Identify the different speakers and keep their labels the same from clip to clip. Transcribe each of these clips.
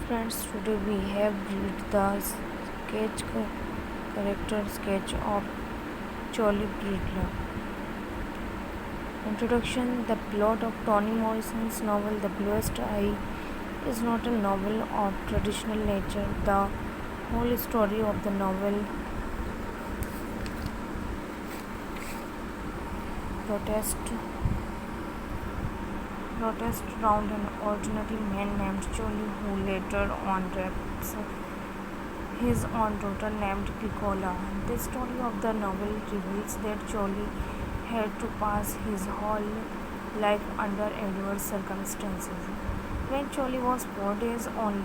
Speaker 1: Friends, today we have read the character sketch of Charlie Bridler. Introduction. The plot of Toni Morrison's novel The Bluest Eye is not a novel of traditional nature. The whole story of the novel protest around an ordinary man named Charlie who later on rapes his own daughter named Piccola. The story of the novel reveals that Charlie had to pass his whole life under adverse circumstances. When Charlie was 4 days old,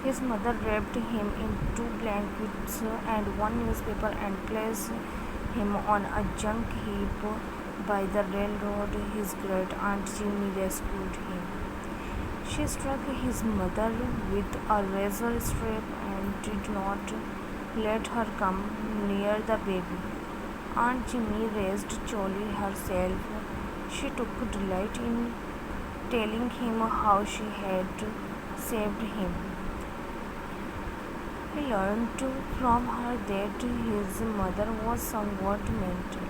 Speaker 1: his mother wrapped him in 2 blankets and 1 newspaper and placed him on a junk heap by the railroad. His great aunt Jimmy rescued him. She struck his mother with a razor strap and did not let her come near the baby. Aunt Jimmy raised Charlie herself. She took delight in telling him how she had saved him. He learned from her that his mother was somewhat mental.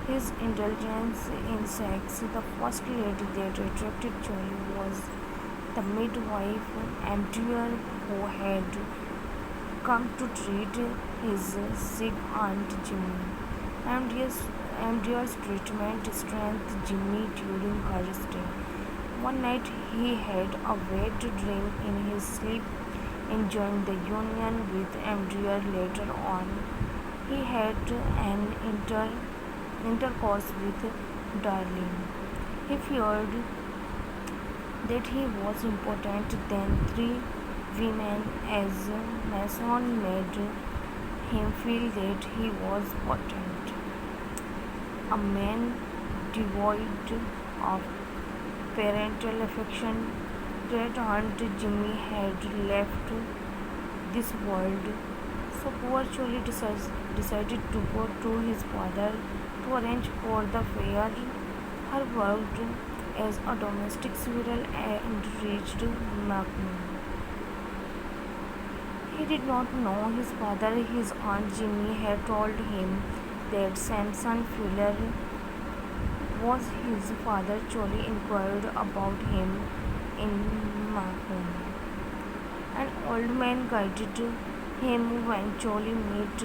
Speaker 1: His indulgence in sex. The first lady that attracted Charlie was the midwife, Amdier, who had come to treat his sick Aunt Jimmy. Amdier's treatment strengthened Jimmy during her stay. One night he had a wet dream in his sleep, enjoying the union with Amdrier. Later on, he had an intercourse with Darlene. He feared that he was important. Then 3 women as Mason made him feel that he was potent. A man devoid of parental affection. Great Aunt Jimmy had left this world, so poor Charlie decided to go to his father to arrange for the affair. Her worked as a domestic squirrel and reached Macmillan. He did not know his father. His Aunt Jimmy had told him that Samson Fuller was his father. Charlie inquired about him in Macomb. An old man guided him. When Charlie met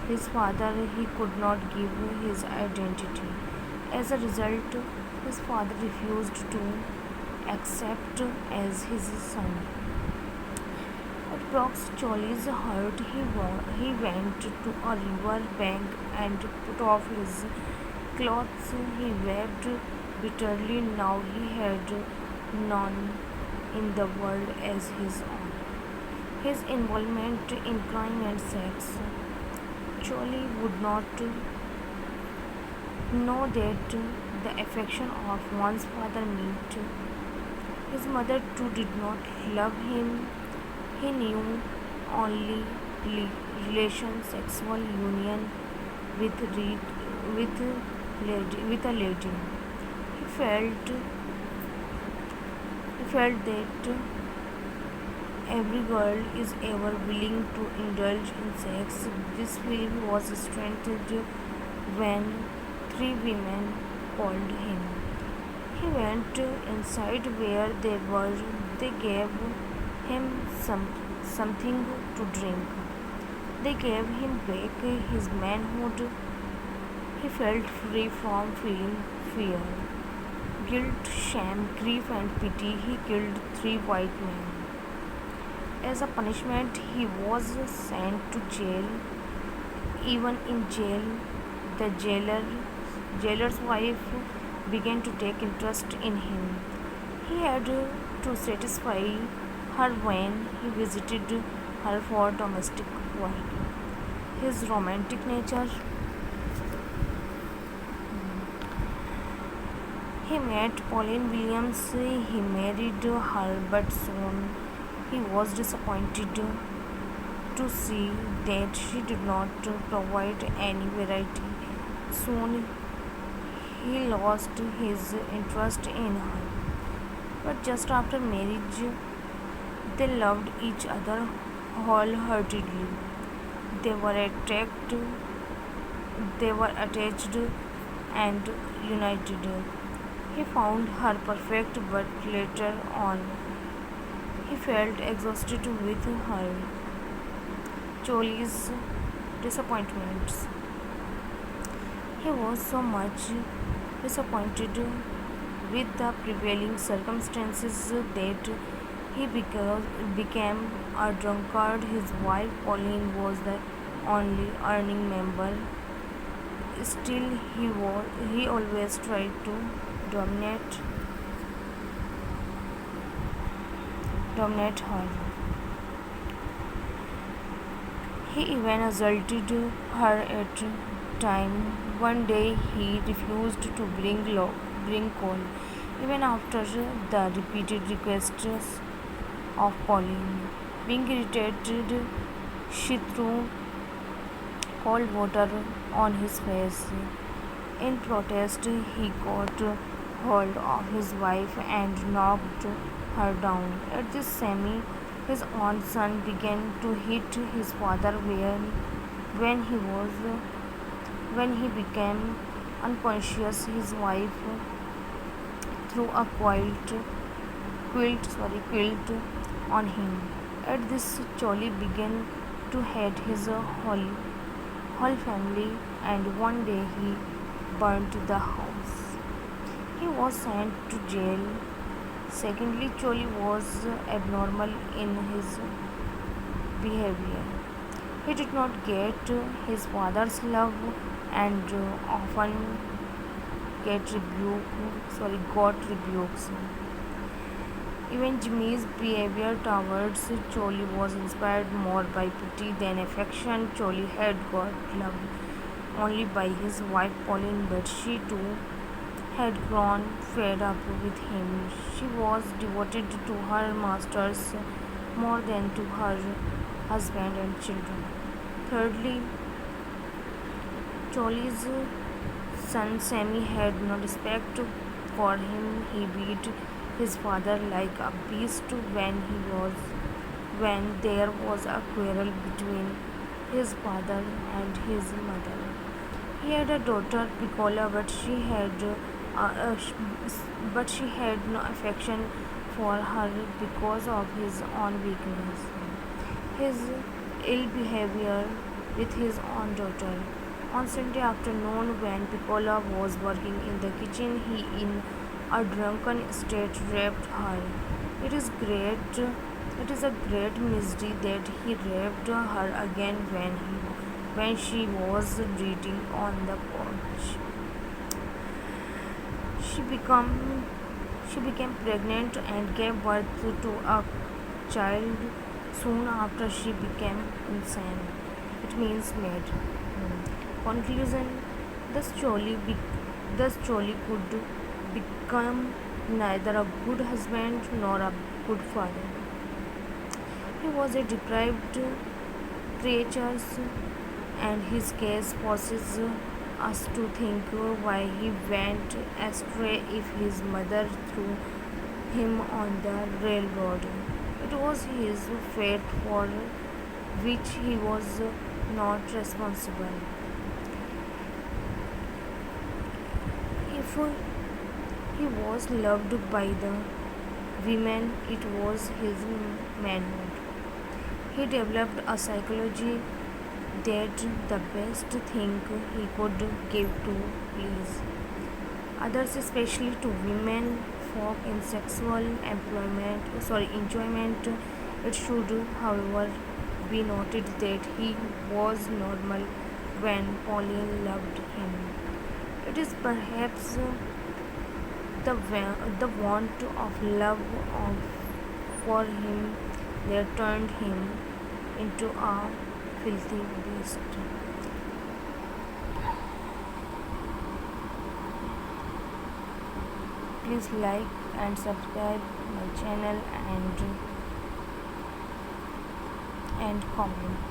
Speaker 1: his father, he could not give his identity. As a result, his father refused to accept as his son. It broke Charlie's heart. He went to a river bank and put off his clothes. He wept bitterly. Now he had none in the world as his own. His involvement in crime and sex. Charlie would not know that the affection of one's father meant. His mother too did not love him. He knew only sexual union with a lady. He felt that every girl is ever willing to indulge in sex. This feeling was strengthened when 3 women called him. He went inside where they were. They gave him something to drink. They gave him back his manhood. He felt free from feeling fear, guilt, shame, grief, and pity. He killed 3 white men. As a punishment, he was sent to jail. Even in jail, the jailer's wife began to take interest in him. He had to satisfy her when he visited her for domestic work. His romantic nature. He met Pauline Williams. He married her, but soon he was disappointed to see that she did not provide any variety. Soon he lost his interest in her. But just after marriage, they loved each other wholeheartedly. They were attracted, they were attached and united. He found her perfect, but later on he felt exhausted with her Choli's disappointments. He was so much disappointed with the prevailing circumstances that he became a drunkard. His wife Pauline was the only earning member. Still, he always tried to dominate dominate her. He even assaulted her at time. One day he refused to bring coal, even after the repeated requests of Pauline. Being irritated, she threw cold water on his face. In protest, he got hold of his wife and knocked her down. At this semi, his own son began to hit his father when he became unconscious. His wife threw a quilt on him. At this, Charlie began to hate his whole family, and one day he burnt the house. He was sent to jail. Secondly, Charlie was abnormal in his behavior. He did not get his father's love and often got rebukes. Even Jimmy's behavior towards Charlie was inspired more by pity than affection. Charlie had got loved only by his wife Pauline, but she too had grown fed up with him. She was devoted to her masters more than to her husband and children. Thirdly, Charlie's son Sammy had no respect for him. He beat his father like a beast when there was a quarrel between his father and his mother. He had a daughter Piccola, but she had no affection for her because of his own weakness. His ill behavior with his own daughter. On Sunday afternoon, when Piccola was working in the kitchen, he, in a drunken state, raped her. It is great. It is a great mystery that he raped her again when she was reading on the porch. She became she became pregnant and gave birth to a child soon after. She became insane. It means mad. Conclusion: Thus Charlie could become neither a good husband nor a good father. He was a deprived creature, and his case forces us to think why he went astray if his mother threw him on the railroad. It was his fate for which he was not responsible. If he was loved by the women, it was his manhood. He developed a psychology that the best thing he could give to please others, especially to women folk in sexual enjoyment. It should, however, be noted that he was normal when Pauline loved him. It is perhaps the want of love for him that turned him into a filthy beast. Please like and subscribe my channel and comment.